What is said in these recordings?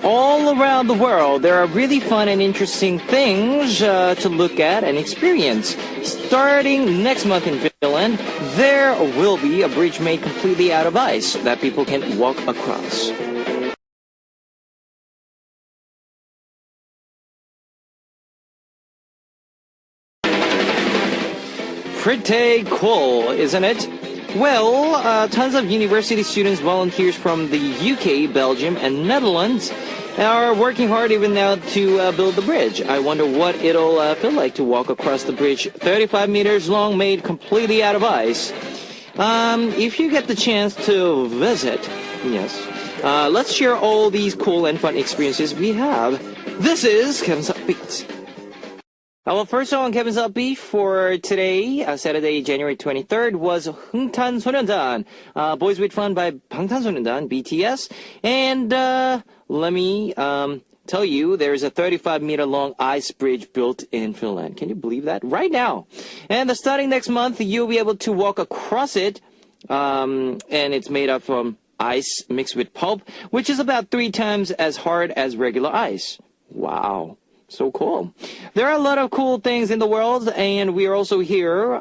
All around the world, there are really fun and interesting things to look at and experience. Starting next month in Finland, there will be a bridge made completely out of ice that people can walk across. Pretty cool, isn't it? Well, tons of university students, volunteers from the UK, Belgium, and Netherlands are working hard even now to build the bridge. I wonder what it'll feel like to walk across the bridge 35 meters long, made completely out of ice. If you get the chance to visit, yes, let's share all these cool and fun experiences we have. This is Kevin's Upbeat. Our first song on Kevin's Upbeat for today, Saturday, January 23rd, was 흥탄소년단, Boys with Fun by 방탄소년단, BTS. And let me tell you, there's a 35-meter long ice bridge built in Finland. Can you believe that? Right now. And starting next month, you'll be able to walk across it, and it's made up from ice mixed with pulp, which is about 3 times as hard as regular ice. Wow. So cool. There are a lot of cool things in the world, and we are also here,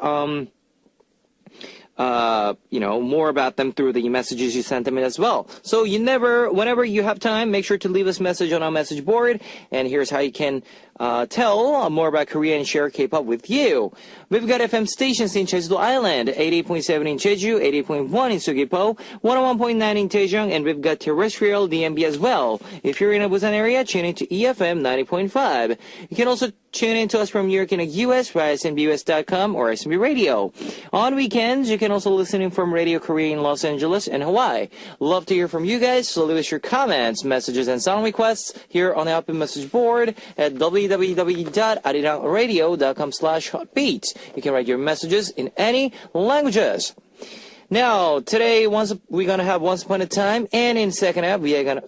more about them through the messages you sent them in as well. So whenever you have time, make sure to leave us a message on our message board, and here's how you can tell more about Korea and share K-pop with you. We've got FM stations in Jeju Island, 88.7 in Jeju, 88.1 in Sugipo, 101.9 in Daejeong, and we've got terrestrial DMB as well. If you're in a Busan area, tune in to EFM 90.5. You can also tune in to us from New York in the U.S. via SMBUS.com or SMB Radio. On weekends, you can also listen in from Radio Korea in Los Angeles and Hawaii. Love to hear from you guys, so leave us your comments, messages, and song requests here on the open message board at www.arirangradio.com/hotbeat. You can write your messages in any languages. Now, today, we're going to have Once Upon a Time, and in second half, we are going to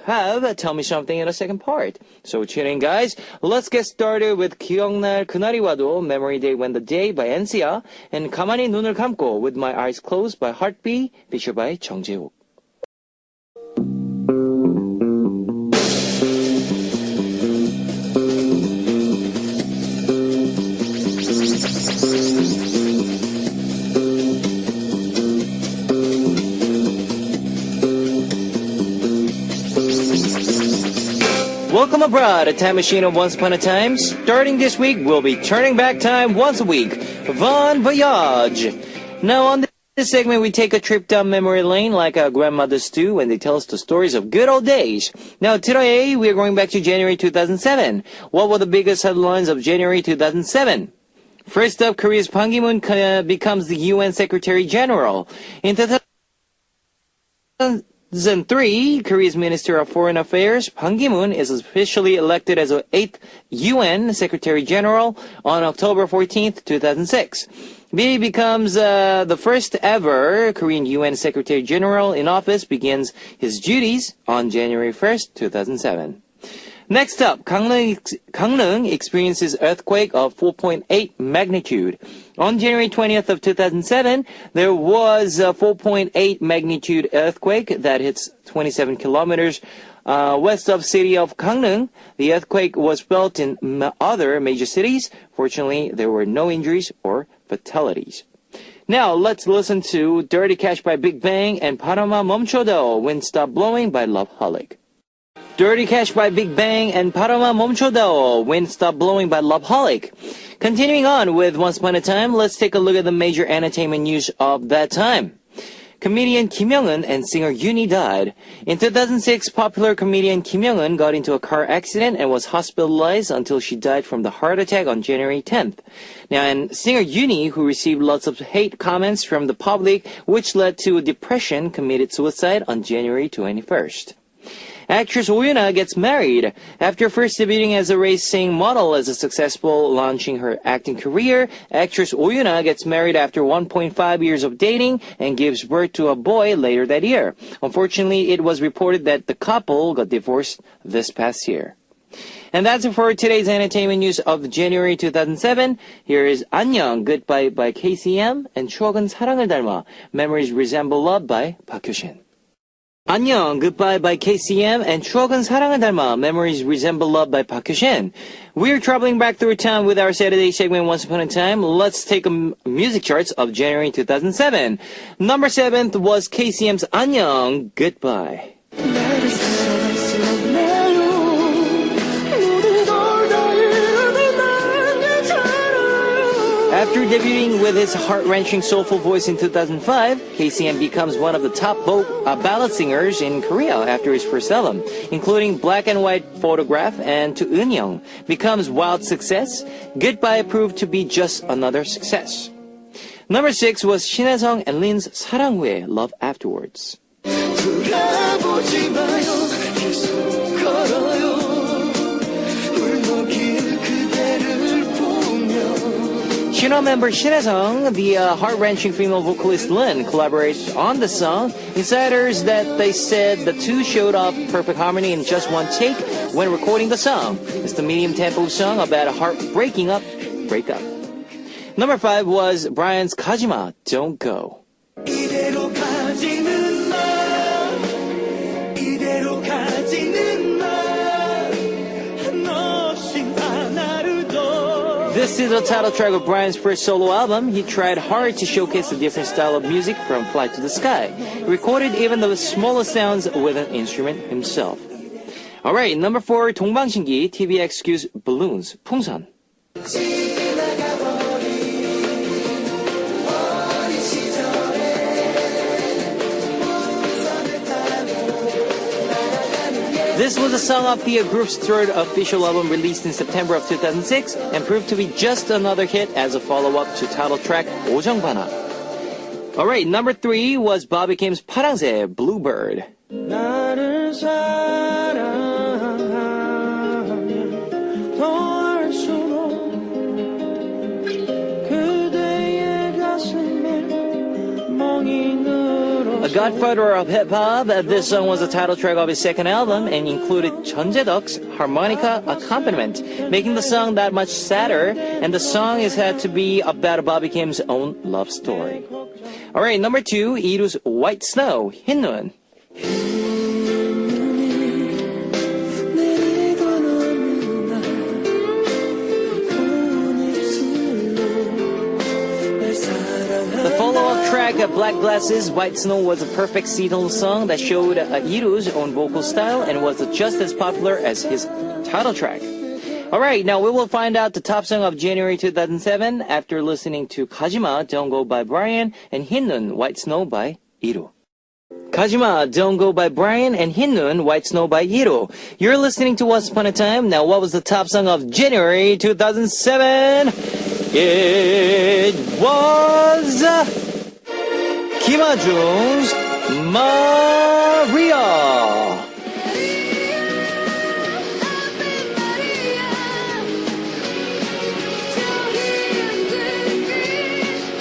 have Tell Me Something in the second part. So tune in, guys. Let's get started with 기억날 그날이 와도, Memory Day When the Day by NCR, and 가만히 눈을 감고, With My Eyes Closed by Heartbeat, featured by 정재욱. Welcome abroad, a time machine of Once Upon a Time. Starting this week, we'll be turning back time once a week. Bon voyage! Now on this segment, we take a trip down memory lane like our grandmothers do when they tell us the stories of good old days. Now today, we are going back to January 2007. What were the biggest headlines of January 2007? First up, Korea's Bang Ki-moon becomes the UN Secretary General. In 2003, Korea's Minister of Foreign Affairs, Bang Ki-moon, is officially elected as the 8th UN Secretary General on October 14th, 2006. He becomes the first ever Korean UN Secretary General in office, begins his duties on January 1st, 2007. Next up, Gangneung experiences earthquake of 4.8 magnitude. On January 20th of 2007, there was a 4.8 magnitude earthquake that hits 27 kilometers west of city of Gangneung. The earthquake was felt in other major cities. Fortunately, there were no injuries or fatalities. Now, let's listen to Dirty Cash by Big Bang and 바람아 멈춰도, Wind Stop Blowing by Loveholic. Dirty Cash by Big Bang and 바람아 멈춰도, Wind Stop Blowing by Loveholic. Continuing on with Once Upon a Time, let's take a look at the major entertainment news of that time. Comedian Kim Young-eun and singer Yoonhee died. In 2006, popular comedian Kim Young-eun got into a car accident and was hospitalized until she died from the heart attack on January 10th. Now, and singer Yoonhee, who received lots of hate comments from the public, which led to depression, committed suicide on January 21st. Actress Oh Yoon-ah gets married. After first debuting as a racing model as a successful launching her acting career, actress Oh Yoon-ah gets married after 1.5 years of dating and gives birth to a boy later that year. Unfortunately, it was reported that the couple got divorced this past year. And that's it for today's entertainment news of January 2007. Here is 안녕, Goodbye by KCM, and 추억은 사랑을 닮아, Memories Resemble Love by Park Hyo-shin. 안녕, Goodbye by KCM, and 추억은 사랑을 닮아, Memories Resemble Love by Park Hyo-shin. We're traveling back through time with our Saturday segment Once Upon a Time. Let's take a music charts of January 2007. Number 7th was KCM's 안녕, Goodbye. After debuting with his heart-wrenching soulful voice in 2005, KCM becomes one of the top ballad singers in Korea after his first album, including Black and White Photograph and To Eunyoung, becomes wild success. Goodbye proved to be just another success. Number 6 was 신혜성 and Lin's 사랑 후에 Love Afterwards. Shinho member Shinhye-sung, the heart-wrenching female vocalist Lin, collaborated on the song. Insiders that they said the two showed off perfect harmony in just one take when recording the song. It's the medium-tempo song about a heart breakup. Number 5 was Brian's 가지마, Don't Go. This is the title track of Brian's first solo album. He tried hard to showcase the different style of music from Fly to the Sky. He recorded even the smallest sounds with an instrument himself. Alright, number 4, 동방신기, TVXQ's Balloons, 풍선. This was a song off the group's third official album released in September of 2006 and proved to be just another hit as a follow-up to title track 오정바나. Alright, number 3 was Bobby Kim's 파랑새, Bluebird. 나를 사랑하면 더 할수록 그대의 가슴에 멍이 A godfather of hip-hop, this song was the title track of his second album and included 전재덕's harmonica accompaniment, making the song that much sadder, and the song is said to be about Bobby Kim's own love story. Alright, number 2, 이루's White Snow, 흰눈. The follow-up track, Black Glasses, White Snow, was a perfect seasonal song that showed Iru's own vocal style and was just as popular as his title track. Alright, now we will find out the top song of January 2007 after listening to 가지마, Don't Go by Brian, and 흰눈, White Snow by Iru. 가지마, Don't Go by Brian, and 흰눈, White Snow by Iru. You're listening to Once Upon a Time. Now, what was the top song of January 2007? It was Kim Ha-jung's Maria.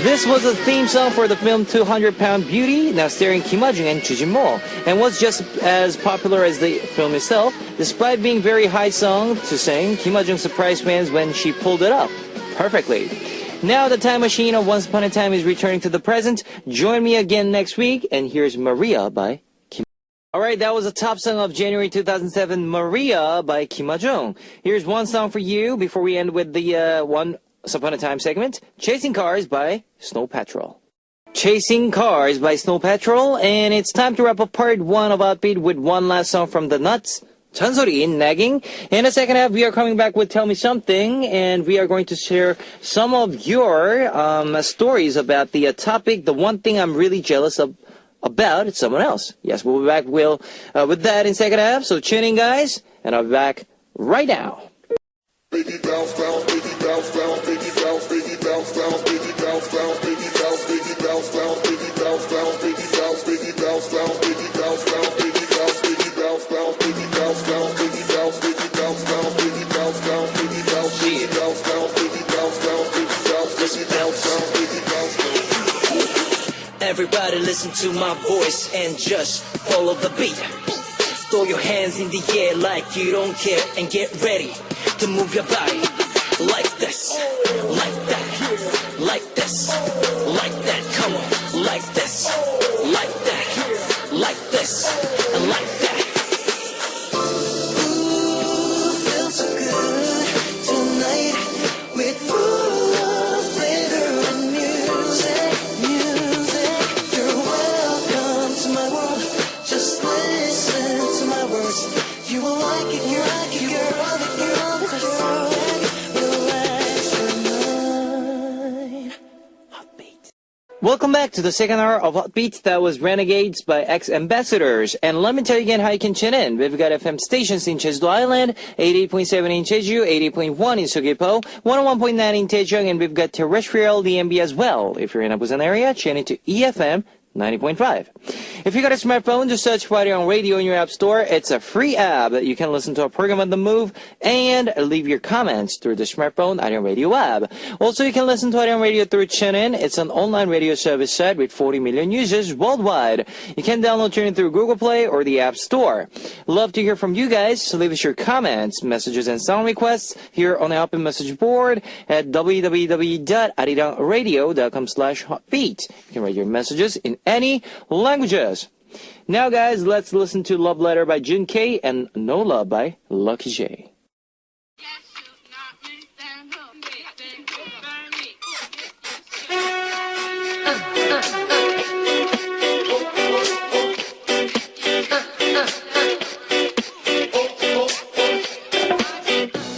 This was a theme song for the film 200-Pound Beauty, now starring Kim Ha-jung and Ju Jin-mo, and was just as popular as the film itself. Despite being very high song to sing, Kim Ha-jung surprised fans when she pulled it up perfectly. Now the time machine of Once Upon a Time is returning to the present. Join me again next week, and here's Maria by Kim. Alright, that was the top song of January 2007, Maria by Kim Ha-jung. Here's one song for you before we end with the Once Upon a Time segment, Chasing Cars by Snow Patrol. Chasing Cars by Snow Patrol, and it's time to wrap up part 1 of Outbeat with one last song from The Nuts, 잔소리, nagging. In the second half, we are coming back with Tell Me Something, and we are going to share some of your stories about the topic, the one thing I'm really jealous of about someone else. Yes, we'll be back with that in second half, so tune in, guys, and I'll be back right now. Baby bounce, bounce, baby bounce, bounce, baby bounce, baby bounce, bounce, baby bounce, bounce, baby bounce, baby bounce, bounce, baby bounce, bounce, baby bounce, baby bounce, bounce, baby bounce, bounce, baby bounce, baby bounce, bounce, baby bounce, bounce, baby bounce, baby bounce, bounce, baby bounce, bounce, baby bounce, baby bounce, bounce, baby bounce, bounce, baby bounce, baby bounce, bounce, baby bounce. Everybody listen to my voice and just follow the beat. Throw your hands in the air like you don't care and get ready to move your body like this, like that, like this, like that. Come on, like this, like that, like this. Welcome back to the second hour of Hot Beats. That was Renegades by Ex-Ambassadors. And let me tell you again how you can tune in. We've got FM stations in Jeju Island, 88.7 in Jeju, 80.1 in Seogwipo, 101.9 in Daejeong, and we've got terrestrial DMB as well. If you're in a Busan area, tune into EFM 90.5. If you got a smartphone, just search for Arirang Radio in your app store. It's a free app that you can listen to a program on the move and leave your comments through the smartphone Arirang Radio app. Also, you can listen to Arirang Radio through TuneIn. It's an online radio service site with 40 million users worldwide. You can download TuneIn through Google Play or the App Store. Love to hear from you guys, so leave us your comments, messages, and song requests here on the open message board at www.arirangradio.com/hotbeat. You can write your messages in any languages. Now, guys, let's listen to Love Letter by Jun K and No Love by Lucky J.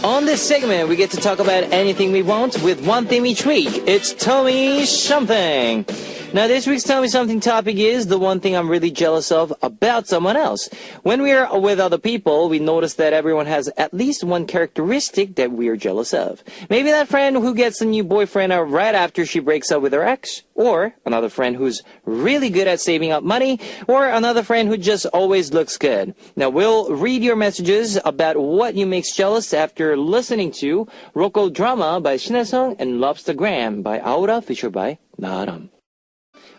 On this segment, we get to talk about anything we want with one theme each week. It's Tell Me Something. Now, this week's Tell Me Something topic is the one thing I'm really jealous of about someone else. When we are with other people, we notice that everyone has at least one characteristic that we are jealous of. Maybe that friend who gets a new boyfriend right after she breaks up with her ex, or another friend who's really good at saving up money, or another friend who just always looks good. Now, we'll read your messages about what you makes jealous after listening to Rocco Drama by Shinhaesung and Lobstergram by Aura, featured by Naram.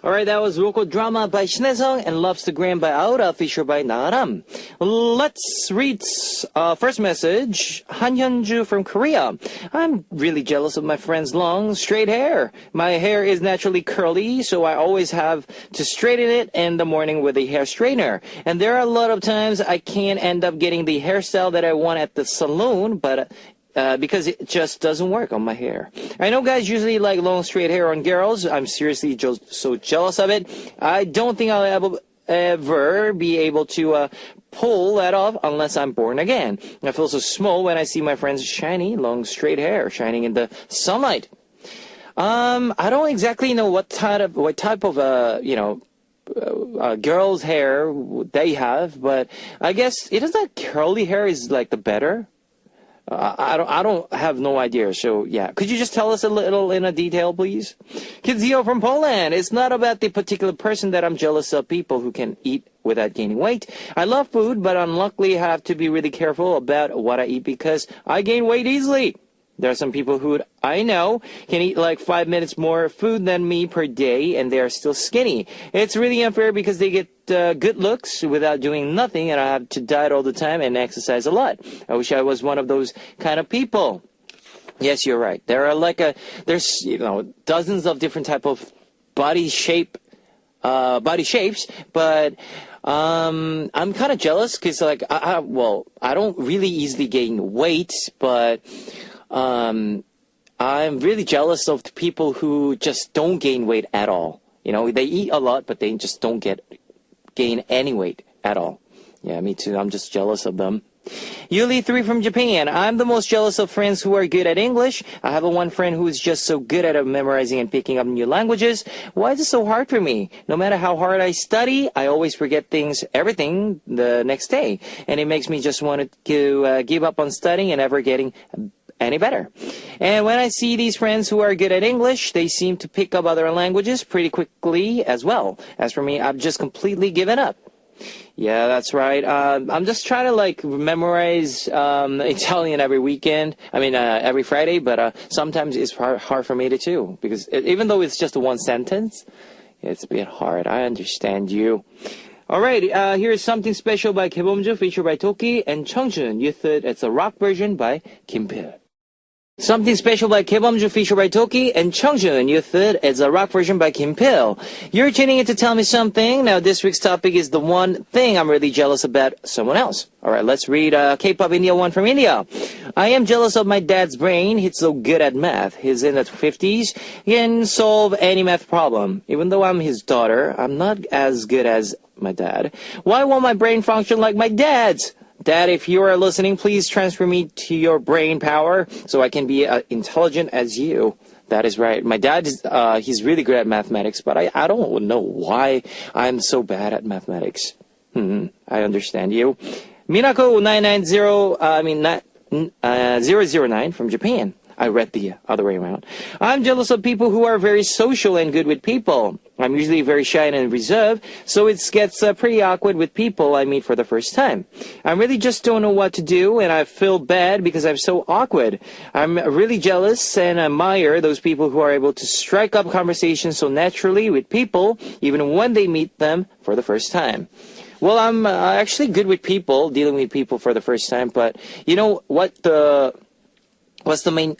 Alright, that was Rocco Drama by Shinhaesung and Lobstergram by Aura, featured by Naram. Let's read first message. Han Hyunju from Korea. I'm really jealous of my friend's long, straight hair. My hair is naturally curly, so I always have to straighten it in the morning with a hair straightener. And there are a lot of times I can't end up getting the hairstyle that I want at the salon, but because it just doesn't work on my hair. I know guys usually like long straight hair on girls. I'm seriously so jealous of it. I don't think I'll ever be able to pull that off unless I'm born again. I feel so small when I see my friend's shiny, long straight hair shining in the sunlight. I don't exactly know what type of girl's hair they have, but I guess it is that curly hair is like the better. I don't have no idea. So yeah, could you just tell us a little in a detail, please? Kizio from Poland. It's not about the particular person that I'm jealous of. People who can eat without gaining weight. I love food, but unluckily I have to be really careful about what I eat because I gain weight easily. There are some people who I know can eat like 5 minutes more food than me per day, and they are still skinny. It's really unfair because they get good looks without doing nothing, and I have to diet all the time and exercise a lot. I wish I was one of those kind of people. Yes, you're right. There are there's dozens of different type of body shapes, but I'm kind of jealous because I don't really easily gain weight, but I'm really jealous of the people who just don't gain weight at all. They eat a lot, but they just don't gain any weight at all. Yeah, me too. I'm just jealous of them. Yuli 3 from Japan. I'm the most jealous of friends who are good at English. I have one friend who is just so good at memorizing and picking up new languages. Why is it so hard for me? No matter how hard I study, I always forget everything the next day. And it makes me just want to give up on studying and never getting any better. And when I see these friends who are good at English, they seem to pick up other languages pretty quickly as well. As for me, I've just completely given up. Yeah, that's right. I'm just trying to memorize Italian every weekend. Every Friday, but sometimes it's hard for me to too, because even though it's just one sentence, it's a bit hard. I understand you. All right, here's Something Special by Kebomju, featured by Toki, and Cheongjun. You thought it's a rock version by Kim Pil. Something Special by Kebomju, featured by Toki, and Cheongjun. You thought it's a rock version by Kim Pil. You're tuning in to Tell Me Something. Now, this week's topic is the one thing I'm really jealous about someone else. All right, let's read K-pop India 1 from India. I am jealous of my dad's brain. He's so good at math. He's in his 50s. He can solve any math problem. Even though I'm his daughter, I'm not as good as my dad. Why won't my brain function like my dad's? Dad, if you are listening, please transfer me to your brain power so I can be intelligent as you. That is right. My dad is, he's really good at mathematics, but I don't know why I'm so bad at mathematics. I understand you. Minako 009 from Japan. I read the other way around. I'm jealous of people who are very social and good with people. I'm usually very shy and reserved, so it gets pretty awkward with people I meet for the first time. I really just don't know what to do, and I feel bad because I'm so awkward. I'm really jealous and admire those people who are able to strike up conversations so naturally with people, even when they meet them for the first time. Well, I'm actually good with people, dealing with people for the first time, but you know what's the main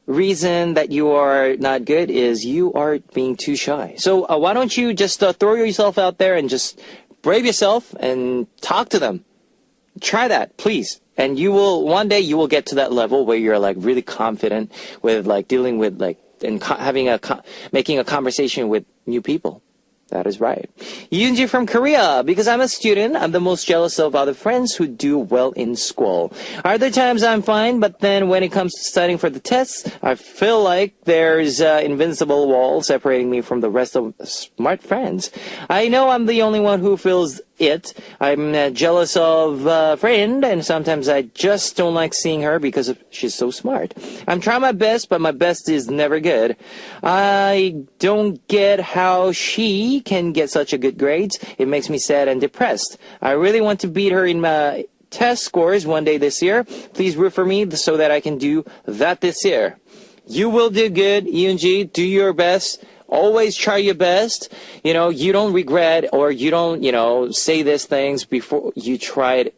reason that you are not good is you are being too shy. So why don't you just throw yourself out there and just brave yourself and talk to them. Try that, please. And one day you will get to that level where you're like really confident with like dealing with like and making a conversation with new people. That is right. Yoonji from Korea. Because I'm a student, I'm the most jealous of other friends who do well in school. Are there times I'm fine, but then when it comes to studying for the tests, I feel like there's an invincible wall separating me from the rest of smart friends. I know I'm the only one who feels it. I'm jealous of a friend, and sometimes I just don't like seeing her because she's so smart. I'm trying my best, but my best is never good. I don't get how she can get such a good grades. It makes me sad and depressed. I really want to beat her in my test scores one day this year. Please root for me so that I can do that this year. You will do good, Yoonji. Do your best. Always try your best. You know, you don't regret or you don't, say these things before you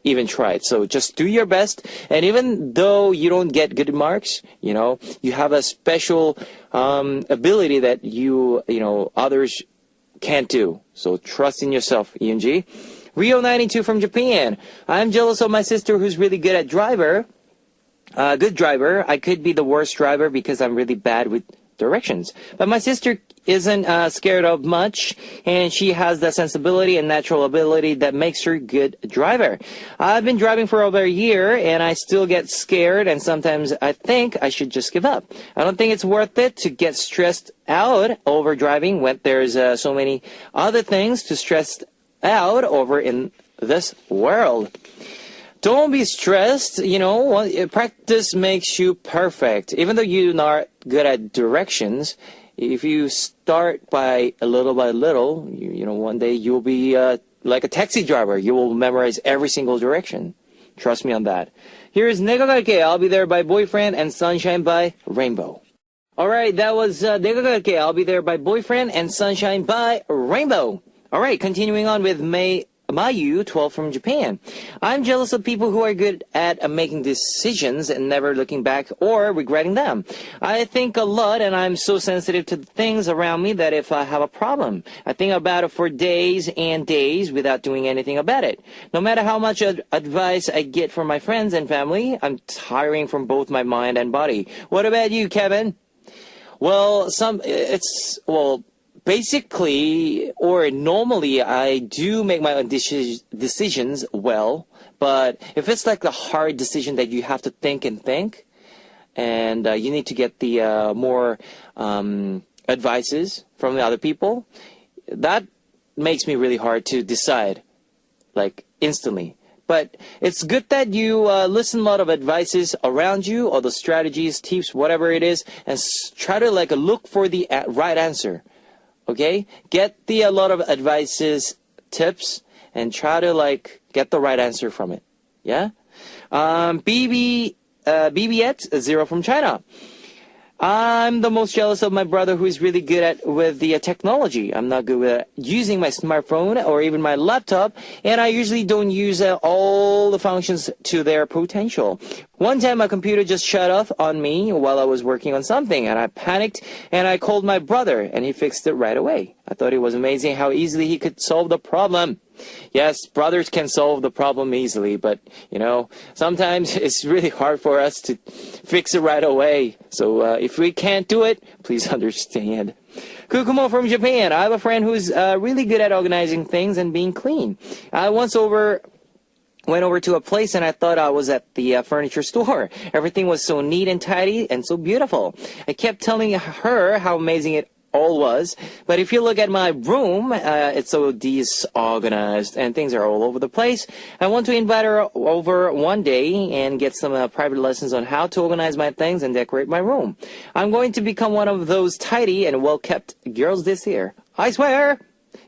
even tried. So just do your best. And even though you don't get good marks, you have a special ability that others can't do. So trust in yourself, Yoonji. Rio92 from Japan. I'm jealous of my sister who's really good at good driver. I could be the worst driver because I'm really bad with directions. But my sister isn't scared of much, and she has the sensibility and natural ability that makes her a good driver. I've been driving for over a year, and I still get scared, and sometimes I think I should just give up. I don't think it's worth it to get stressed out over driving when there's so many other things to stress out over in this world. Don't be stressed, practice makes you perfect. Even though you're not good at directions, if you start by little, one day you'll be like a taxi driver. You will memorize every single direction. Trust me on that. Here is 내가 갈게, I'll Be There by Boyfriend, and Sunshine by Rainbow. Alright, that was 내가 갈게, I'll Be There by Boyfriend, and Sunshine by Rainbow. Alright, continuing on with Mayu, 12 from Japan. I'm jealous of people who are good at making decisions and never looking back or regretting them. I think a lot, and I'm so sensitive to the things around me that if I have a problem, I think about it for days and days without doing anything about it. No matter how much advice I get from my friends and family, I'm tiring from both my mind and body. What about you, Kevin? Well, basically, or normally, I do make my own decisions well, but if it's like a hard decision that you have to think, and you need to get the more advices from the other people, that makes me really hard to decide, like, instantly. But it's good that you listen a lot of advices around you, or the strategies, tips, whatever it is, and try to look for the right answer. Okay, get a lot of advices, tips, and try to get the right answer from it. Yeah. BBX 0 from China. I'm the most jealous of my brother who's really good with the technology. I'm not good with using my smartphone or even my laptop, and I usually don't use all the functions to their potential. One time my computer just shut off on me while I was working on something, and I panicked and I called my brother, and he fixed it right away. I thought it was amazing how easily he could solve the problem. Yes, brothers can solve the problem easily, but, sometimes it's really hard for us to fix it right away. So if we can't do it, please understand. Kukumo from Japan. I have a friend who's really good at organizing things and being clean. Once over went over to a place and I thought I was at the furniture store. Everything was so neat and tidy and so beautiful. I kept telling her how amazing it all was, but if you look at my room, it's so disorganized and things are all over the place. I want to invite her over one day and get some private lessons on how to organize my things and decorate my room. I'm going to become one of those tidy and well-kept girls this year. I swear!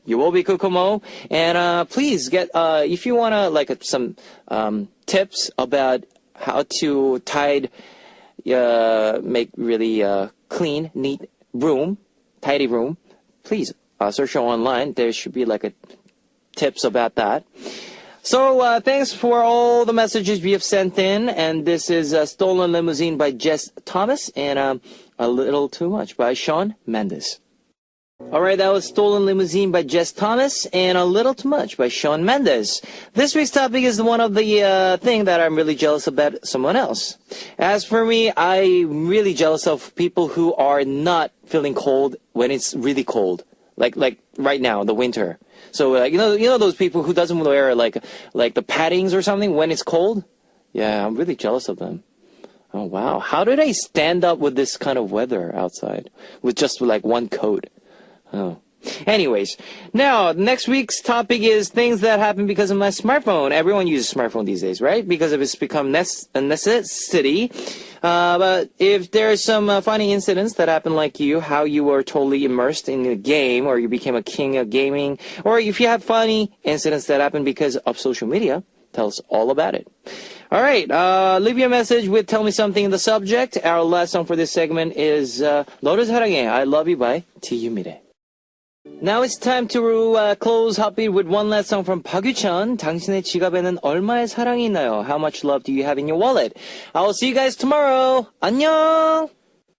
You will be Kokomo. And please get, if you want to, like, some tips about how to make really clean, neat room, tidy room, please search online. There should be like tips about that. So thanks for all the messages we have sent in. And this is Stolen Limousine by Jess Thomas and A Little Too Much by Shawn Mendes. Alright, that was Stolen Limousine by Jess Thomas and A Little Too Much by Shawn Mendes. This week's topic is one of the thing that I'm really jealous about someone else. As for me, I'm really jealous of people who are not feeling cold when it's really cold. Like right now, the winter. So you know those people who doesn't wear like the paddings or something when it's cold? Yeah, I'm really jealous of them. Oh wow, how do they stand up with this kind of weather outside with just like one coat? Oh. Anyways, now next week's topic is things that happen because of my smartphone. Everyone uses smartphone these days, right? Because it's become a necessity. But if there's some funny incidents that happen like you, how you were totally immersed in the game, or you became a king of gaming, or if you have funny incidents that happen because of social media, tell us all about it. All right, leave your message with Tell Me Something in the subject. Our last song for this segment is 너를 사랑해, I Love You by TUMIRE. Now it's time to close Hotbeat with one last song from Park Yu-chan. 당신의 지갑에는 얼마의 사랑이 있나요? How much love do you have in your wallet? I will see you guys tomorrow. 안녕!